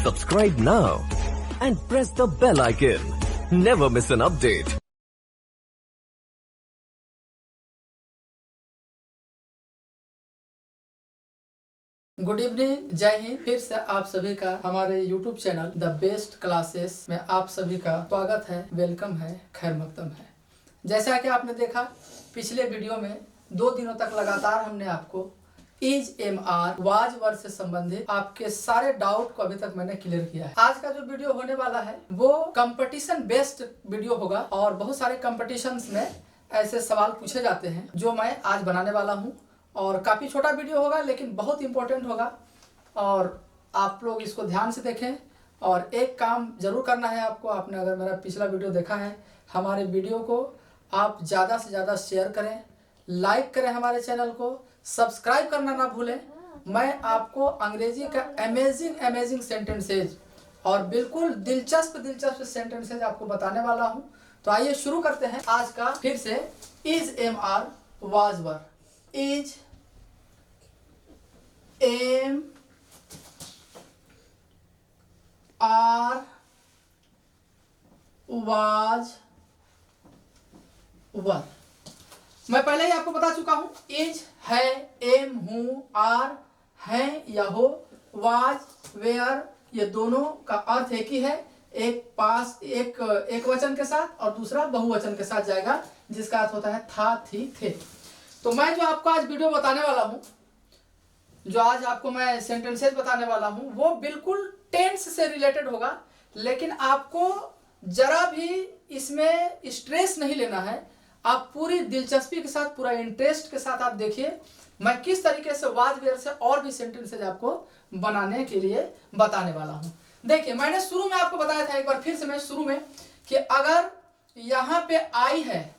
Subscribe now and press the bell icon. Never miss an update. Good evening, जय हिंद। फिर से आप सभी का हमारे YouTube channel the best classes में आप सभी का स्वागत है, वेलकम है, खैर मकदम है। जैसा कि आपने देखा पिछले वीडियो में 2 दिनों तक लगातार हमने आपको is am are was word से संबंधित आपके सारे डाउट को अभी तक मैंने क्लियर किया है। आज का जो वीडियो होने वाला है वो कंपटीशन बेस्ड वीडियो होगा और बहुत सारे कंपटीशंस में ऐसे सवाल पूछे जाते हैं जो मैं आज बनाने वाला हूँ। और काफ़ी छोटा वीडियो होगा लेकिन बहुत इंपॉर्टेंट होगा और आप लोग इसको ध्यान से देखें। और एक काम जरूर करना है आपको, आपने अगर मेरा पिछला वीडियो देखा है, हमारे वीडियो को आप ज़्यादा से ज़्यादा शेयर करें, लाइक करें, हमारे चैनल को सब्सक्राइब करना ना भूलें। मैं आपको अंग्रेजी का अमेजिंग सेंटेंसेज और बिल्कुल दिलचस्प सेंटेंसेज आपको बताने वाला हूँ। तो आइए शुरू करते हैं आज का फिर से is am are was were. Is am are was were. मैं पहले ही आपको बता चुका हूं, इज है, एम हूं, आर है या हो, वाज वेयर, ये दोनों का अर्थ एक ही है। एक वचन के साथ और दूसरा बहुवचन के साथ जाएगा जिसका अर्थ होता है था, थी, थे। तो मैं जो आपको आज वीडियो बताने वाला हूं, जो आज आपको मैं सेंटेंसेस बताने वाला हूं, वो बिल्कुल टेंस से रिलेटेड होगा। लेकिन आपको जरा भी इसमें स्ट्रेस नहीं लेना है। आप पूरी दिलचस्पी के साथ, पूरा इंटरेस्ट के साथ आप देखिए मैं किस तरीके से वाज वेयर से और भी सेंटेंसेज आपको बनाने के लिए बताने वाला हूं। देखिए, मैंने शुरू में आपको बताया था, एक बार फिर से मैं शुरू में, कि अगर यहाँ पे आई है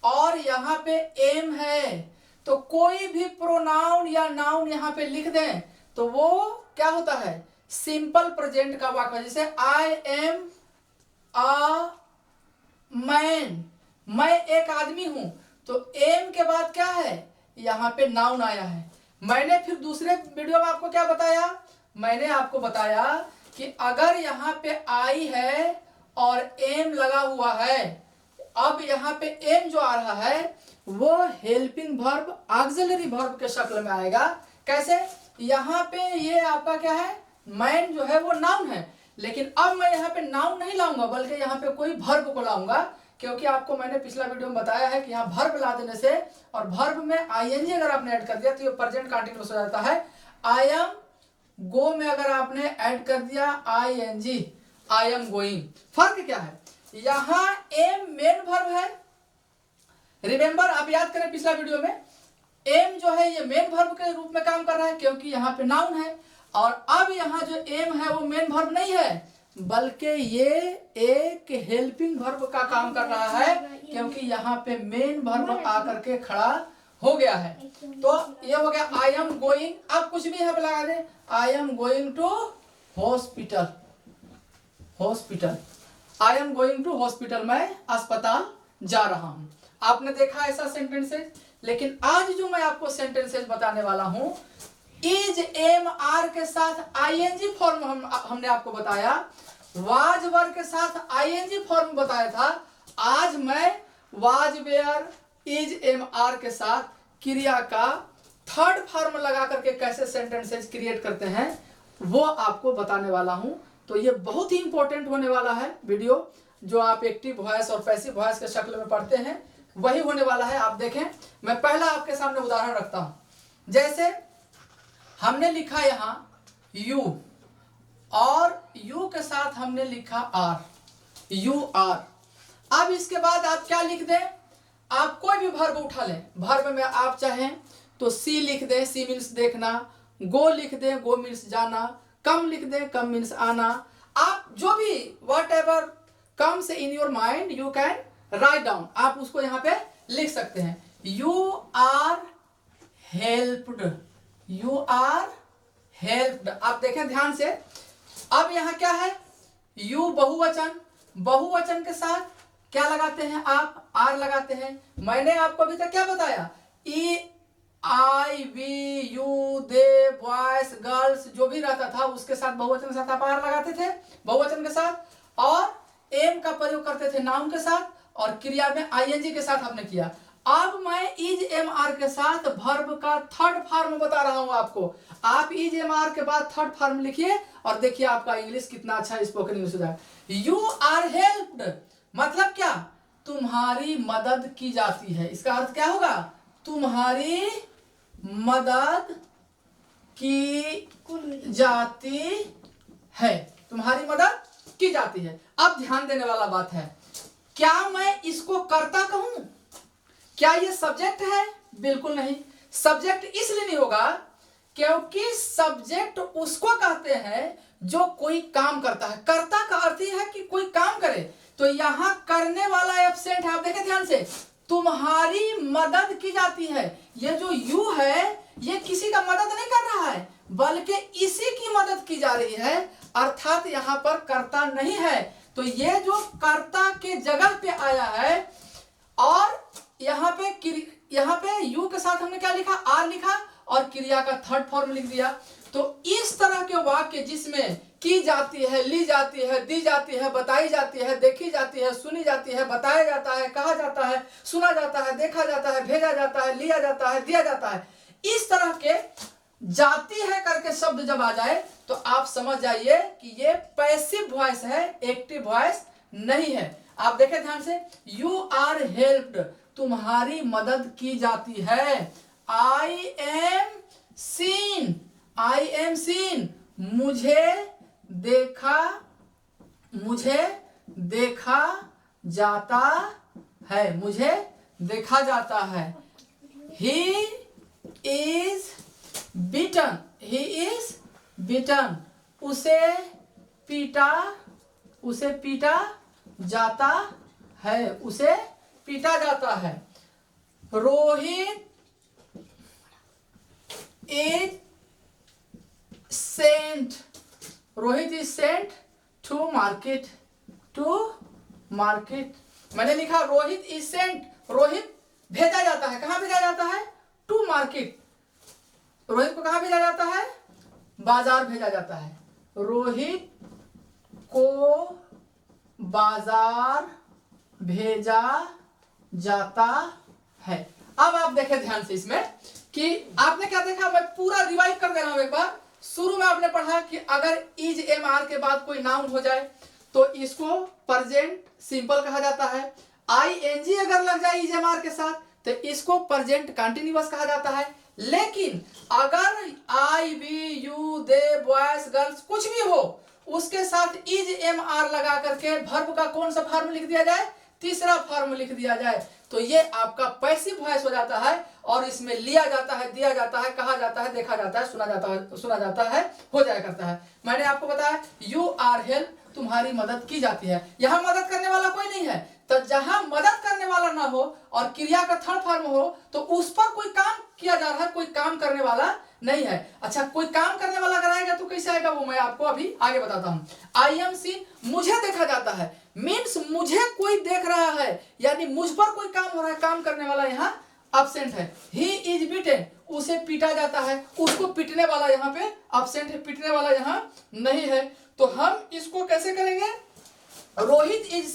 और यहाँ पे एम है तो कोई भी प्रोनाउन या नाउन यहाँ पे लिख दें तो वो क्या होता है, सिंपल प्रेजेंट का वाक्य। जैसे आई एम अ मैन, मैं एक आदमी हूं, तो एम के बाद क्या है, यहाँ पे नाउन आया है। मैंने फिर दूसरे वीडियो में आपको क्या बताया, मैंने आपको बताया कि अगर यहाँ पे आई है और एम लगा हुआ है, अब यहाँ पे एम जो आ रहा है वो हेल्पिंग वर्ब, ऑक्सिलरी वर्ब के शक्ल में आएगा। कैसे, यहाँ पे ये आपका क्या है, मैन जो है वो नाउन है, लेकिन अब मैं यहाँ पे नाउन नहीं लाऊंगा बल्कि यहाँ पे कोई वर्ब को लाऊंगा, क्योंकि आपको मैंने पिछला वीडियो में बताया है कि यहाँ वर्ब ला देने से, और वर्ब में आईएनजी अगर आपने ऐड कर दिया तो ये प्रेजेंट कंटीन्यूअस हो जाता है। आई एम गो में अगर आपने ऐड कर दिया आईएनजी, आई एम गोइंग। फर्क क्या है, यहाँ एम मेन वर्ब है। रिमेंबर, आप याद करें पिछला वीडियो में, एम जो है ये मेन वर्ब के रूप में काम कर रहा है क्योंकि यहाँ पे नाउन है। और अब यहाँ जो एम है वो मेन वर्ब नहीं है बल्कि ये एक हेल्पिंग वर्ब का काम कर रहा है, क्योंकि यहाँ पे मेन वर्ब आकर के खड़ा हो गया है। तो ये हो गया आई एम गोइंग। अब कुछ भी यहाँ पे लगा दे, I am going to hospital, hospital, I am going to hospital, मैं अस्पताल जा रहा हूं। आपने देखा ऐसा सेंटेंसेस। लेकिन आज जो मैं आपको सेंटेंसेस बताने वाला हूं, इज एम आर के साथ आईएनजी फॉर्म हमने आपको बताया, वाज वर्ब के साथ आईएनजी फॉर्म बताया था। आज मैं was were is am are के साथ क्रिया का थर्ड फॉर्म लगा करके कैसे सेंटेंसेस क्रिएट करते हैं वो आपको बताने वाला हूं। तो ये बहुत ही इंपॉर्टेंट होने वाला है वीडियो, जो आप एक्टिव वॉइस और पैसिव वॉइस के शक्ल में पढ़ते हैं वही होने वाला है। आप देखें, मैं पहला आपके सामने उदाहरण रखता हूं। जैसे हमने लिखा यहां यू और यू के साथ हमने लिखा आर, यू आर। अब इसके बाद आप क्या लिख दें, आप कोई भी वर्ब उठा लें। वर्ब में आप चाहें तो सी लिख दें, सी मीन्स देखना, गो लिख दें, गो मीन्स जाना, कम लिख दें, कम मीन्स आना। आप जो भी whatever comes in your mind you can write down, आप उसको यहाँ पे लिख सकते हैं। You are helped, you are helped. आप देखें ध्यान से, अब यहाँ क्या है, यू बहुवचन, बहुवचन के साथ क्या लगाते हैं आप, आर लगाते हैं। मैंने आपको अभी तक क्या बताया, ई I we you they boy boys girls जो भी रहता था उसके साथ बहुवचन के साथ आप आर लगाते थे, बहुवचन के साथ, और एम का प्रयोग करते थे नाउन के साथ, और क्रिया में आईएनजी के साथ आपने किया। अब मैं इज एम आर के साथ वर्ब का थर्ड फॉर्म बता रहा हूं आपको। आप इज एम आर के बाद थर्ड फॉर्म लिखिए और देखिए आपका इंग्लिश कितना अच्छा स्पोकन इंग्लिश हो जाएगा। यू आर हेल्प्ड मतलब क्या? तुम्हारी मदद की जाती है। इसका अर्थ क्या होगा? तुम्हारी मदद की जाती है, तुम्हारी मदद की जाती है। अब ध्यान देने वाला बात है, क्या मैं इसको कर्ता कहूं? क्या ये सब्जेक्ट है? बिल्कुल नहीं। सब्जेक्ट इसलिए नहीं होगा क्योंकि सब्जेक्ट उसको कहते हैं जो कोई काम करता है। कर्ता का अर्थ ही है कि कोई काम करे, तो यहां करने वाला एब्सेंट है। आप देखें ध्यान से, तुम्हारी मदद की जाती है। ये जो यू है ये किसी का मदद नहीं कर रहा है बल्कि इसी की मदद की जा रही है, अर्थात यहां पर कर्ता नहीं है। तो ये जो कर्ता के जगह पे आया है, और यहाँ पे यू के साथ हमने क्या लिखा? आर लिखा, और क्रिया का थर्ड फॉर्म लिख दिया। तो इस तरह के वाक्य जिसमें की जाती है, ली जाती है, दी जाती है, बताई जाती है, देखी जाती है, सुनी जाती है, बताया जाता है, कहा जाता है, सुना जाता है, देखा जाता है, भेजा जाता है, लिया जाता है, दिया जाता है, इस तरह के जाती है करके शब्द जब आ जाए तो आप समझ जाइए कि ये पैसिव वॉइस है, एक्टिव वॉइस नहीं है। आप देखें ध्यान से, यू आर हेल्प्ड तुम्हारी मदद की जाती है। I am seen, I am seen मुझे देखा जाता है, मुझे देखा जाता है। He is beaten, he is beaten उसे पीटा जाता है, उसे पीटा जाता है। Rohit is sent to market. मैंने लिखा रोहित इज सेंट, रोहित भेजा जाता है। कहां भेजा जाता है? To market. रोहित को कहां भेजा जाता है? बाजार भेजा जाता है। रोहित को बाजार भेजा जाता है। अब आप देखें ध्यान से इसमें कि आपने क्या देखा, मैं पूरा रिवाइज कर दे रहा हूं एक बार। शुरू में आपने पढ़ा कि अगर इज एम आर के बाद कोई नाउन हो जाए तो इसको प्रेजेंट सिंपल कहा जाता है। आईएनजी अगर लग जाए इज एम आर के साथ तो इसको प्रेजेंट कंटिन्यूअस कहा जाता है। लेकिन अगर I, we, you, they, boys, girls कुछ भी हो, उसके साथ इज एम आर लगा करके वर्ब का कौन सा फॉर्म लिख दिया जाए? तीसरा फॉर्म लिख दिया जाए, तो ये आपका पैसिव वॉइस हो जाता है। और इसमें लिया जाता है, दिया जाता है, कहा जाता है, देखा जाता है, सुना जाता है, हो जाया करता है। मैंने आपको बताया यू आर हेल्प तुम्हारी मदद की जाती है। यहां मदद करने वाला कोई नहीं है, तो जहां मदद करने वाला ना हो और क्रिया का थर्ड फॉर्म हो तो उस पर कोई काम किया जा रहा है, कोई काम करने वाला नहीं है। अच्छा, कोई काम करने वाला अगर आएगा तो कैसे आएगा वो मैं आपको अभी आगे बताता हूं। आई एम सीन मुझे देखा जाता है, मीन्स मुझे कोई देख रहा है, यानी मुझ पर कोई काम हो रहा है। काम करने वाला यहाँ एब्सेंट है। ही इज बीटेन उसे पीटा जाता है, उसको पीटने वाला यहाँ पे एब्सेंट है, पीटने वाला यहाँ नहीं है। तो हम इसको कैसे करेंगे? रोहित इज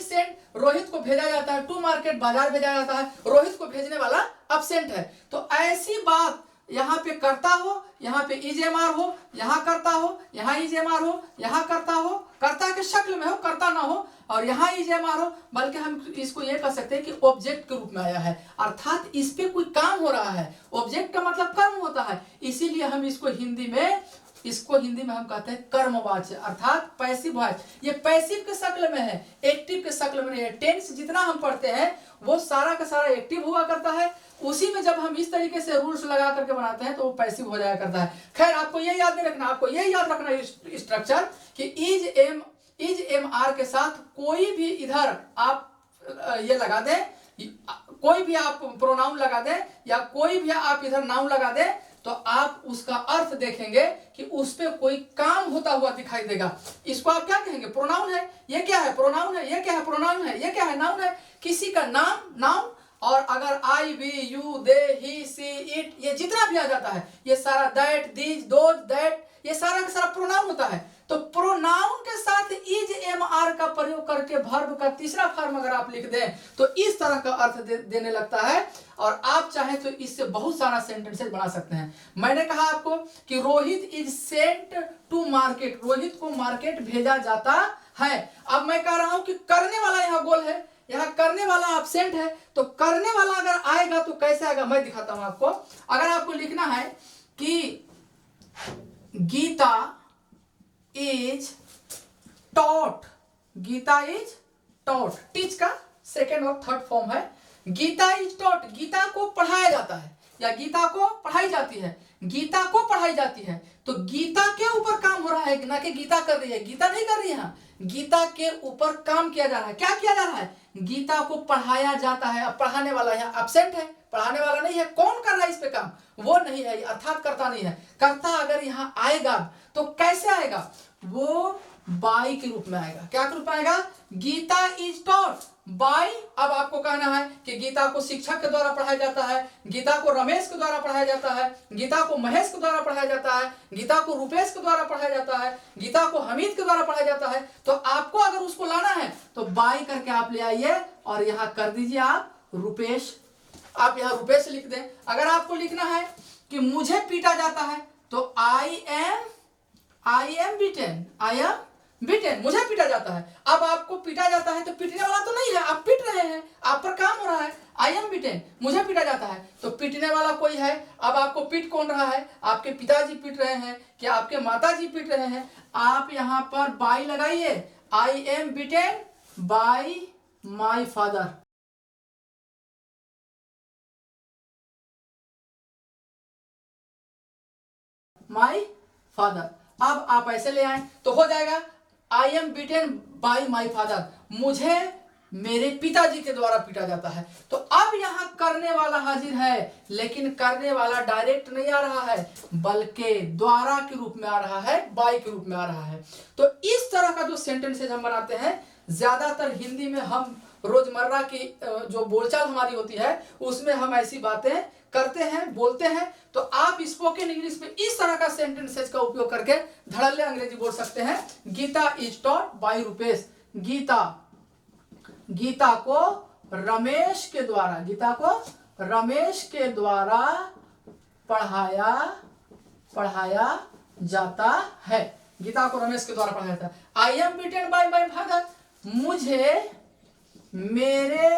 सेंट, रोहित को भेजा जाता है टू मार्केट, बाजार भेजा जाता है। रोहित को भेजने वाला एब्सेंट है। तो ऐसी बात यहाँ पे करता हो, यहाँ पे इज एम आर हो, यहाँ करता हो, यहाँ इज एम आर हो, यहाँ करता हो, कर्ता के शक्ल में हो, करता ना हो, और यहाँ इज एम आर हो, बल्कि हम इसको ये कह सकते हैं कि ऑब्जेक्ट के रूप में आया है, अर्थात इस पे कोई काम हो रहा है। ऑब्जेक्ट का मतलब कर्म होता है, इसीलिए हम इसको हिंदी में हम कहते हैं कर्मवाच्य, अर्थात पैसिव वॉइस। ये पैसिव के शक्ल में है, एक्टिव के शक्ल में नहीं है। टेंस जितना हम पढ़ते हैं वो सारा का सारा एक्टिव हुआ करता है, उसी में जब हम इस तरीके से रूल्स लगा करके बनाते हैं तो वो पैसिव हो जाया करता है। खैर, आपको ये याद नहीं रखना, आपको ये याद रखना स्ट्रक्चर कि इज एम आर के साथ कोई भी इधर आप ये लगा दें, कोई भी आप प्रोनाउन लगा दें या कोई भी आप इधर नाउन लगा दें, तो आप उसका अर्थ देखेंगे कि उस पे कोई काम होता हुआ दिखाई देगा। इसको आप क्या कहेंगे? प्रोनाउन है। ये क्या है? प्रोनाउन है। ये क्या है? प्रोनाउन है। ये क्या है? नाउन है। किसी का नाम और अगर I, we, you, they, he, she, it, ये जितना भी आ जाता है, ये सारा दैट, दीज, दोज, दैट, ये सारा का सारा प्रोनाउन होता है। तो प्रोनाउन के साथ इज एम आर का प्रयोग करके वर्ब का तीसरा फॉर्म अगर आप लिख दें तो इस तरह का अर्थ देने लगता है। और आप चाहें तो इससे बहुत सारा सेंटेंसेस बना सकते हैं। मैंने कहा आपको कि Rohit is sent to market, Rohit को मार्केट भेजा जाता है। अब मैं कह रहा हूं कि करने वाला यहाँ गोल है, यहाँ करने वाला एब्सेंट है, तो करने वाला अगर आएगा तो कैसे आएगा मैं दिखाता हूं आपको। अगर आपको लिखना है कि Gita is taught, Gita is taught, teach का सेकेंड और थर्ड फॉर्म है। गीता इज टॉट, गीता को पढ़ाया जाता है या गीता को पढ़ाई जाती है, गीता को पढ़ाई जाती है। तो गीता के ऊपर काम हो रहा है, ना कि गीता कर रही है, गीता नहीं कर रही है, गीता के ऊपर काम किया जा रहा है। क्या किया जा रहा है? गीता को पढ़ाया जाता है। अब पढ़ाने वाला यहाँ एब्सेंट है, पढ़ाने वाला नहीं है, कौन कर रहा है इस पे काम? वो नहीं है, अर्थात करता नहीं है। करता अगर यहाँ आएगा तो कैसे आएगा? वो बाई के रूप में आएगा। क्या के रूप में आएगा? Gita is taught by. अब आपको कहना है कि गीता को शिक्षक के द्वारा पढ़ाया जाता है, गीता को रमेश के द्वारा पढ़ाया जाता है, गीता को महेश के द्वारा पढ़ाया जाता है, गीता को रूपेश के द्वारा पढ़ाया जाता है, गीता को हमीद के द्वारा पढ़ाया जाता है। तो आपको अगर उसको लाना है तो बाई करके आप ले आइए और यहाँ कर दीजिए आप रूपेश। आप यहाँ रूपेश लिख दें। अगर आपको लिखना है कि मुझे पीटा जाता है तो आई am beaten, I am beaten, मुझे पीटा जाता है। अब आपको पीटा जाता है तो पीटने वाला तो नहीं है, आप पीट रहे हैं, आप पर काम हो रहा है। आई एम बीटेन, मुझे पीटा जाता है, तो पीटने वाला कोई है। अब आपको पीट कौन रहा है? आपके पिताजी पीट रहे हैं कि आपके माताजी पीट रहे हैं? आप यहाँ पर बाई लगाइए, आई am beaten by my father. My father. अब आप ऐसे ले आए तो हो जाएगा आई am beaten by my father, मुझे मेरे पिताजी के द्वारा पीटा जाता है। तो अब यहाँ करने वाला हाजिर है, लेकिन करने वाला डायरेक्ट नहीं आ रहा है बल्कि द्वारा के रूप में आ रहा है, बाई के रूप में आ रहा है। तो इस तरह का जो सेंटेंसेज हम बनाते हैं, ज्यादातर हिंदी में हम रोजमर्रा की जो बोलचाल हमारी होती है उसमें हम ऐसी बातें करते हैं, बोलते हैं। तो आप स्पोकन इंग्लिश में इस तरह का सेंटेंसेस का उपयोग करके धड़ल्ले अंग्रेजी बोल सकते हैं। Gita is taught by Rupesh, Gita को रमेश के द्वारा, गीता को रमेश के द्वारा पढ़ाया जाता है, गीता को रमेश के द्वारा पढ़ाया जाता है। I am beaten by my father, मुझे मेरे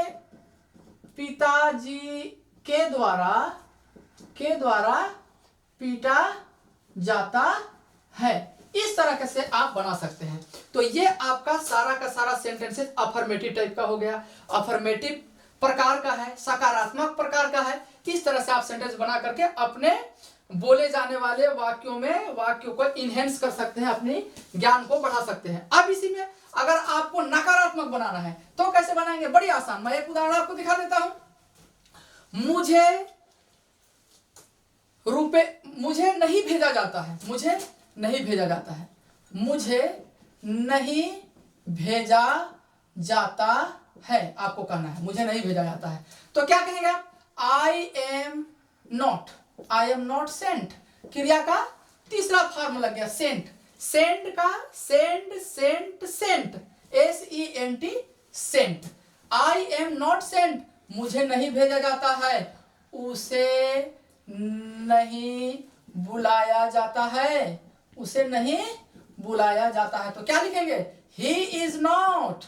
पिताजी के द्वारा पीटा जाता है। इस तरह से आप बना सकते हैं। तो ये आपका सारा का सारा सेंटेंसेस अफर्मेटिव टाइप का हो गया, अफर्मेटिव प्रकार का है, सकारात्मक प्रकार का है। इस तरह से आप सेंटेंस बना करके अपने बोले जाने वाले वाक्यों में वाक्यों को इनहेंस कर सकते हैं, अपनी ज्ञान को बढ़ा सकते हैं। अब इसी में अगर आपको नकारात्मक बनाना है तो कैसे बनाएंगे? बड़ी आसान, मैं एक उदाहरण आपको दिखा देता हूं। मुझे नहीं भेजा जाता है, मुझे नहीं भेजा जाता है, मुझे नहीं भेजा जाता है। आपको कहना है मुझे नहीं भेजा जाता है, तो क्या कहेगा? I am not sent. क्रिया का तीसरा फॉर्म लग गया सेंट। सेंड का send, sent, SENT, sent. I am not sent, मुझे नहीं भेजा जाता है, उसे नहीं बुलाया जाता है, उसे नहीं बुलाया जाता है। तो क्या लिखेंगे? he is not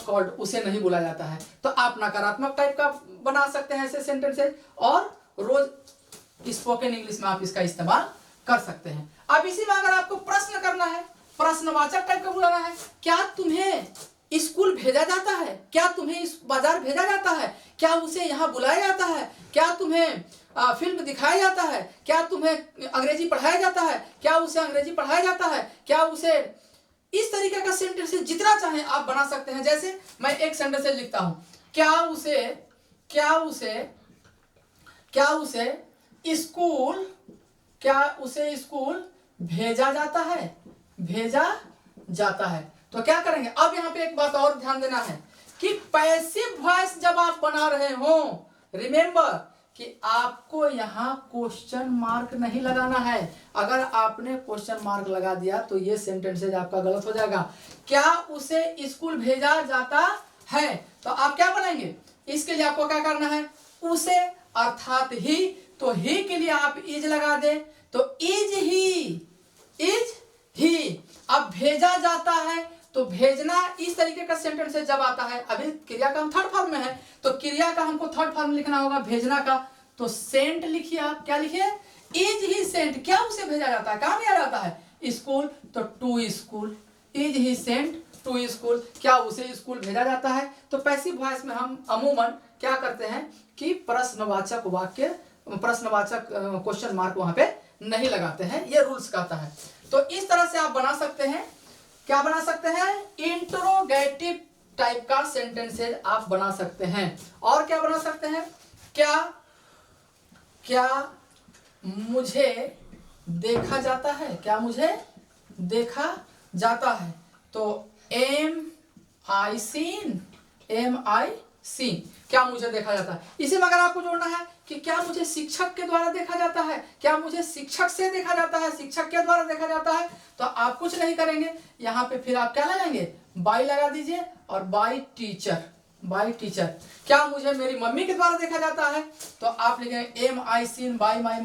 called, उसे नहीं बुलाया जाता है। तो आप नकारात्मक टाइप का बना सकते हैं ऐसे सेंटेंसेस, और रोज स्पोकन इंग्लिश में आप इसका इस्तेमाल कर सकते हैं। अब इसी में अगर आपको प्रश्न करना है, प्रश्नवाचक टाइप का बुलाना है, क्या तुम्हें स्कूल भेजा जाता है? क्या तुम्हें इस बाजार भेजा जाता है? क्या उसे यहाँ बुलाया जाता है? क्या तुम्हें फिल्म दिखाया जाता है? क्या तुम्हें अंग्रेजी पढ़ाया जाता है? क्या उसे अंग्रेजी पढ़ाया जाता है? क्या उसे, इस तरीके का सेंटेंस जितना चाहे आप बना सकते हैं। जैसे मैं एक सेंटेंस लिखता हूं, क्या उसे स्कूल भेजा जाता है, भेजा जाता है। तो क्या करेंगे, अब यहाँ पे एक बात और ध्यान देना है कि पैसिव वॉइस जब आप बना रहे हो, रिमेंबर कि आपको यहाँ क्वेश्चन मार्क नहीं लगाना है। अगर आपने क्वेश्चन मार्क लगा दिया तो ये सेंटेंसेज आपका गलत हो जाएगा। क्या उसे स्कूल भेजा जाता है, तो आप क्या बनाएंगे, इसके लिए आपको क्या करना है, उसे अर्थात ही, तो ही के लिए आप इज लगा दे, तो इज ही। अब भेजा जाता है, तो भेजना इस तरीके का सेंटेंस जब आता है, अभी क्रिया का हम थर्ड फॉर्म में है, तो क्रिया का हमको थर्ड फॉर्म लिखना होगा भेजना का, तो सेंट लिखिए, आप क्या लिखिए, इज ही सेंट, क्या उसे भेजा जाता है, कहाँ भेजा जाता है, स्कूल, तो to school, is he sent to school, क्या उसे स्कूल भेजा जाता है। तो पैसिव वॉइस में हम अमूमन क्या करते हैं कि प्रश्नवाचक वाक्य, प्रश्नवाचक क्वेश्चन मार्क वहां पे नहीं लगाते हैं, ये रूल्स कहता है। तो इस तरह से आप बना सकते हैं, क्या बना सकते हैं, इंट्रोगेटिव टाइप का सेंटेंसेज आप बना सकते हैं। और क्या बना सकते हैं, क्या मुझे देखा जाता है, क्या मुझे देखा जाता है, तो एम आई सीन, क्या मुझे देखा जाता है। इसी में अगर आपको जोड़ना है कि क्या मुझे शिक्षक के द्वारा देखा जाता है, क्या मुझे शिक्षक से देखा जाता है, शिक्षक के द्वारा देखा जाता है, तो आप कुछ नहीं करेंगे, यहाँ पे फिर आप क्या लगाएंगे, बाय लगा दीजिए, और बाय टीचर, क्या मुझे मेरी मम्मी के द्वारा देखा जाता है, तो आप लिखेंगे am I seen by my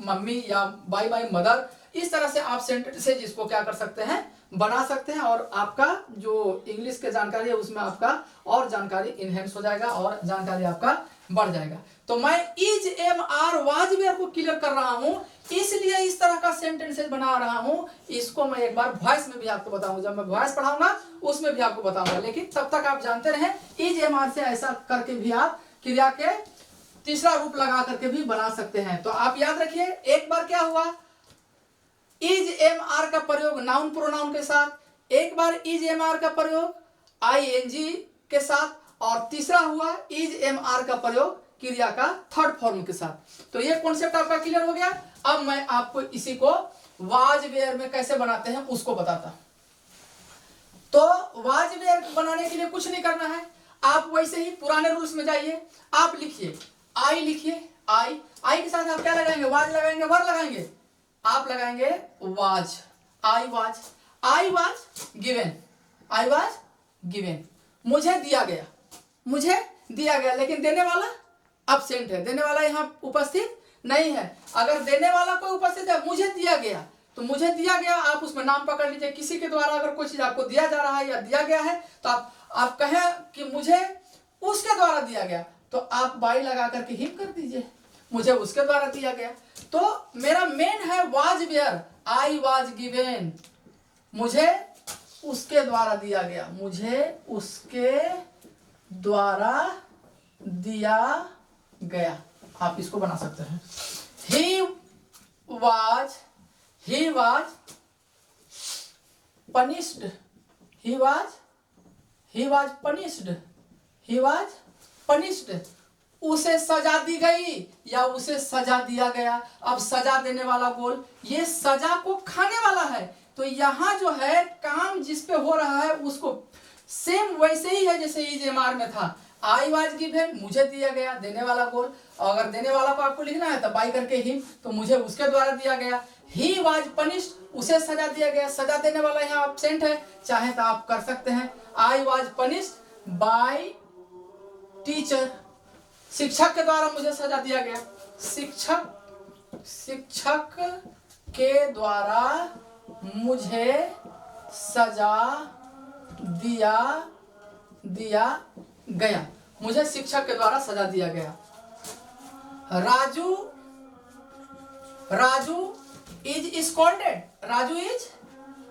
mummy या बाय माई मदर। इस तरह से आप सेंटेंसेज इसको क्या कर सकते हैं, बना सकते हैं, और आपका जो इंग्लिश के जानकारी है उसमें आपका और जानकारी इनहेंस हो जाएगा और जानकारी आपका बढ़ जाएगा। तो मैं is am are was were को क्लियर कर रहा हूं, इसलिए इस तरह का सेंटेंसेज बना रहा हूं। इसको मैं एक बार वॉइस में भी आपको बताऊंगा, जब मैं वॉइस पढ़ाऊंगा उसमें भी आपको बताऊंगा, लेकिन तब तक आप जानते रहें इज एम आर से ऐसा करके भी आप क्रिया के तीसरा रूप लगा करके भी बना सकते हैं। तो आप याद रखिए, एक बार क्या हुआ, इज एम आर का प्रयोग नाउन प्रोनाउन के साथ, एक बार इज एम आर का प्रयोग आईएनजी के साथ, और तीसरा हुआ इज एम आर का प्रयोग क्रिया का थर्ड फॉर्म के साथ। तो ये कॉन्सेप्ट आपका क्लियर हो गया। अब मैं आपको इसी को वाज वेयर में कैसे बनाते हैं उसको बताता। तो वाज वेयर बनाने के लिए कुछ नहीं करना है, आप वैसे ही पुराने रूल्स में जाइए, आप लिखिए आई, लिखिए आई के साथ आप क्या लगाएंगे, वाज लगाएंगे, वर लगाएंगे, आप लगाएंगे वाज, आई वाज गिवन, मुझे दिया गया, लेकिन देने वाला अब्सेंट है, देने वाला यहाँ उपस्थित नहीं है। अगर देने वाला कोई उपस्थित है, मुझे दिया गया, तो मुझे दिया गया आप उसमें नाम पकड़ लीजिए, किसी के द्वारा अगर कोई चीज आपको दिया जा रहा है या दिया गया है, तो आप कहें कि मुझे उसके द्वारा दिया गया, तो आप बाई लगा करके हिम कर दीजिए, मुझे उसके द्वारा दिया गया। तो मेरा मेन है was were, I was given, मुझे उसके द्वारा दिया गया, मुझे उसके द्वारा दिया गया। आप इसको बना सकते हैं, he was punished, उसे सजा दी गई या उसे सजा दिया गया। अब सजा देने वाला बोल, ये सजा को खाने वाला है, तो यहाँ जो है काम जिस पे हो रहा है उसको सेम वैसे ही है जैसे इज एम आर में था। आई वाज गिवन, मुझे दिया गया, देने वाला बोल, और अगर देने वाला को आपको लिखना है तो बाई करके हिम, तो मुझे उसके द्वारा दिया गया। ही वाज पनिश्ड, उसे सजा दिया गया, सजा देने वाला यहाँ एब्सेंट है, चाहे तो आप कर सकते हैं I was punished bye teacher, शिक्षक के द्वारा मुझे सजा दिया गया, शिक्षक के द्वारा मुझे सजा दिया गया, मुझे शिक्षक के द्वारा सजा दिया गया। Raju is scolded,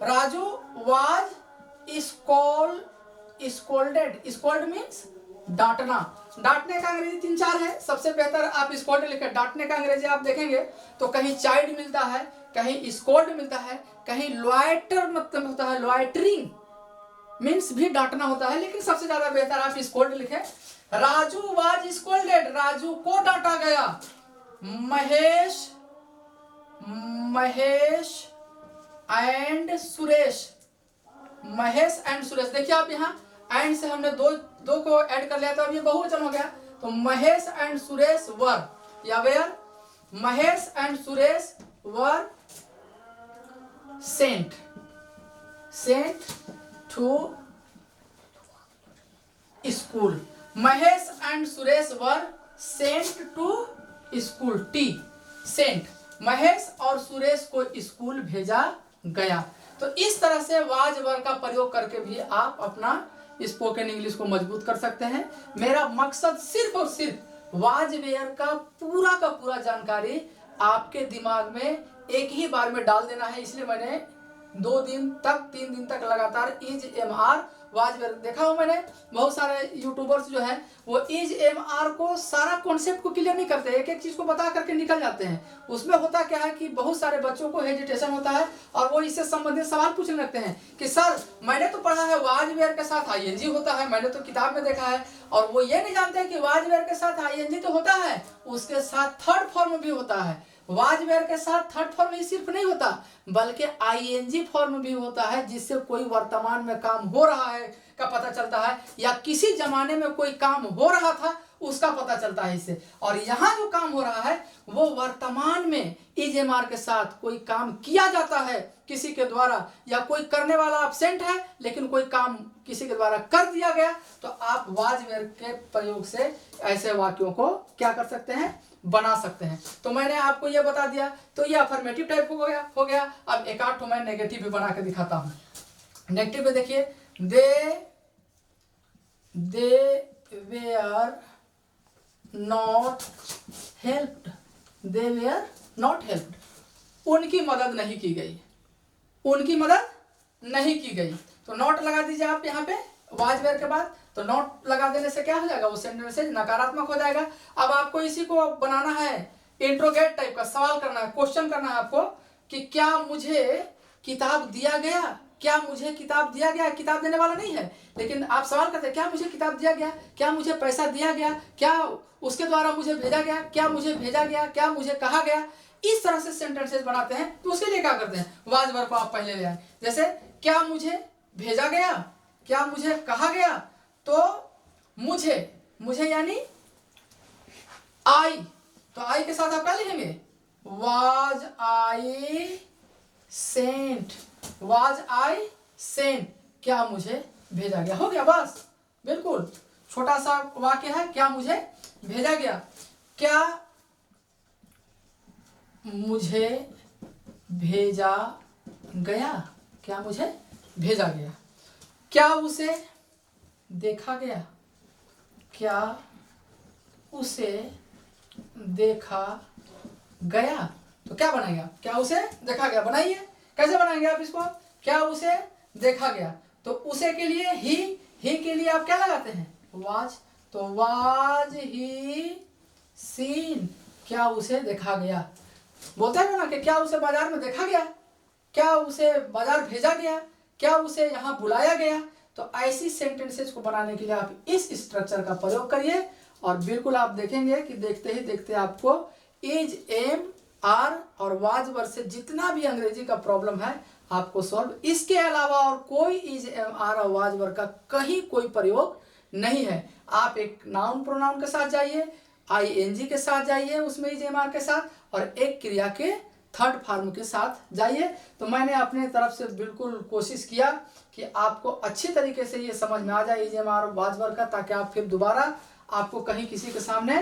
Raju was scolded, scold means डांटना, डांटने का अंग्रेजी 3-4 है, सबसे बेहतर आप स्कॉल्ड लिखें। डांटने का अंग्रेजी आप देखेंगे तो कहीं चाइल्ड मिलता है, कहीं स्कॉल्ड मिलता है, कहीं लॉयटर मतलब होता है, लॉयटरिंग मीन्स भी डांटना होता है, लेकिन सबसे ज्यादा बेहतर आप स्कॉल्ड लिखें। राजू वाज स्कॉल्डेड, राजू को डांटा गया। Mahesh and Suresh Mahesh and Suresh. देखिए आप यहाँ एंड से हमने दो को ऐड कर लिया तो अब ये बहुवचन हो गया। तो महेश एंड सुरेश वर, या were, Mahesh and Suresh were sent to school. Mahesh and Suresh were sent to school. टी सेंट, महेश और सुरेश को स्कूल भेजा गया। तो इस तरह से वाज वर का प्रयोग करके भी आप अपना स्पोकन इंग्लिश को मजबूत कर सकते हैं। मेरा मकसद सिर्फ और सिर्फ वाज वेयर का पूरा जानकारी आपके दिमाग में एक ही बार में डाल देना है, इसलिए मैंने 3 दिन तक लगातार is am are was were देखा हूं। मैंने बहुत सारे यूट्यूबर्स जो है वो इज एम आर को सारा कॉन्सेप्ट को क्लियर नहीं करते, एक एक चीज को बता करके निकल जाते हैं। उसमें होता क्या है कि बहुत सारे बच्चों को हेजिटेशन होता है और वो इससे संबंधित सवाल पूछने लगते हैं कि सर मैंने तो पढ़ा है वाज वेयर के साथ आईएनजी होता है, मैंने तो किताब में देखा है, और वो ये नहीं जानते कि वाज वेयर के साथ आईएनजी तो होता है, उसके साथ थर्ड फॉर्म भी होता है। वाज वेयर के साथ थर्ड फॉर्म ही सिर्फ नहीं होता बल्कि आईएनजी फॉर्म भी होता है, जिससे कोई वर्तमान में काम हो रहा है का पता चलता है, या किसी जमाने में कोई काम हो रहा था उसका पता चलता है इससे। और यहाँ जो काम हो रहा है वो वर्तमान में इज एम आर के साथ कोई काम किया जाता है किसी के द्वारा, या कोई करने वाला एब्सेंट है लेकिन कोई काम किसी के द्वारा कर दिया गया, तो आप वाज वेयर के प्रयोग से ऐसे वाक्यों को क्या कर सकते हैं, बना सकते हैं। तो मैंने आपको ये बता दिया, तो ये अफर्मेटिव टाइप हो गया। अब एक आध मैं नेगेटिव भी बना के दिखाता हूँ। नेगेटिव में देखिए, they were not helped, they were not helped, उनकी मदद नहीं की गई, उनकी मदद नहीं की गई। तो नॉट लगा दीजिए आप यहाँ पे वाज वेयर के बाद। तो नॉट लगा देने से क्या हो जाएगा, वो सेंटेंस नकारात्मक हो जाएगा। अब आपको इसी को बनाना है, इंट्रोगेट टाइप का सवाल करना है, क्वेश्चन करना है आपको कि क्या मुझे किताब दिया गया, क्या मुझे किताब दिया गया। किताब देने वाला नहीं है लेकिन आप सवाल करते हैं क्या मुझे किताब दिया गया, क्या मुझे पैसा दिया गया, क्या उसके द्वारा मुझे भेजा गया, क्या मुझे भेजा गया, क्या मुझे कहा गया। इस तरह से सेंटेंसेस बनाते हैं। तो उसके लिए क्या करते हैं, वाज वर्ब को आप पहले ले आए। जैसे क्या मुझे भेजा गया, क्या मुझे कहा गया, तो मुझे यानी आई, तो आई के साथ आप क्या लिखेंगे, was I sent, was I sent, क्या मुझे भेजा गया। हो गया बस, बिल्कुल छोटा सा वाक्य है, क्या मुझे भेजा गया, क्या मुझे भेजा गया, क्या मुझे भेजा गया, क्या उसे देखा गया, क्या उसे देखा गया। तो क्या बनाएगा, क्या उसे देखा गया। बनाइए, कैसे बनाएंगे आप इसको, क्या उसे देखा गया। तो उसे के लिए ही के लिए आप क्या लगाते हैं, वाज। तो वाज ही सीन, क्या उसे देखा गया। बोलते हैं ना कि क्या उसे बाजार में देखा गया, क्या उसे बाजार भेजा गया, क्या उसे यहाँ बुलाया गया। तो ऐसी सेंटेंसेस को बनाने के लिए आप इस स्ट्रक्चर का प्रयोग करिए और बिल्कुल आप देखेंगे कि देखते ही देखते आपको इज, एम, आर और वाज वर्ब से जितना भी अंग्रेजी का प्रॉब्लम है आपको सॉल्व। इसके अलावा और कोई इज, एम, आर और वाज वर्ब का कहीं कोई प्रयोग नहीं है। आप एक नाउन प्रोनाउन के साथ जाइए, आईएनजी के साथ जाइए उसमें इज, एम, आर के साथ, और एक क्रिया के थर्ड फॉर्म के साथ जाइए। तो मैंने अपने तरफ से बिल्कुल कोशिश किया कि आपको अच्छी तरीके से ये समझ में आ जाए is, am, are was verb का, ताकि आप फिर दोबारा आपको कहीं किसी के सामने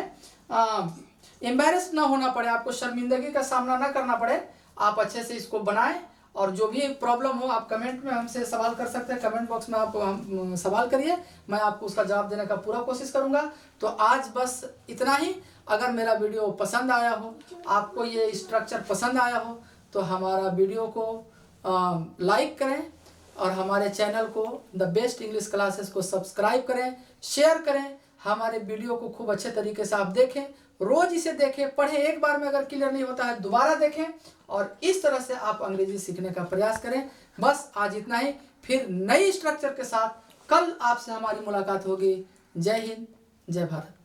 एम्बैरेस ना होना पड़े, आपको शर्मिंदगी का सामना ना करना पड़े। आप अच्छे से इसको बनाएं और जो भी प्रॉब्लम हो आप कमेंट में हमसे सवाल कर सकते हैं। कमेंट बॉक्स में आप सवाल करिए, मैं आपको उसका जवाब देने का पूरा कोशिश करूंगा। तो आज बस इतना ही। अगर मेरा वीडियो पसंद आया हो, आपको ये स्ट्रक्चर पसंद आया हो, तो हमारा वीडियो को लाइक करें और हमारे चैनल को द बेस्ट इंग्लिश क्लासेस को सब्सक्राइब करें, शेयर करें। हमारे वीडियो को खूब अच्छे तरीके से आप देखें, रोज इसे देखें, पढ़ें। एक बार में अगर क्लियर नहीं होता है दोबारा देखें और इस तरह से आप अंग्रेजी सीखने का प्रयास करें। बस आज इतना ही, फिर नई स्ट्रक्चर के साथ कल आपसे हमारी मुलाकात होगी। जय हिंद, जय भारत।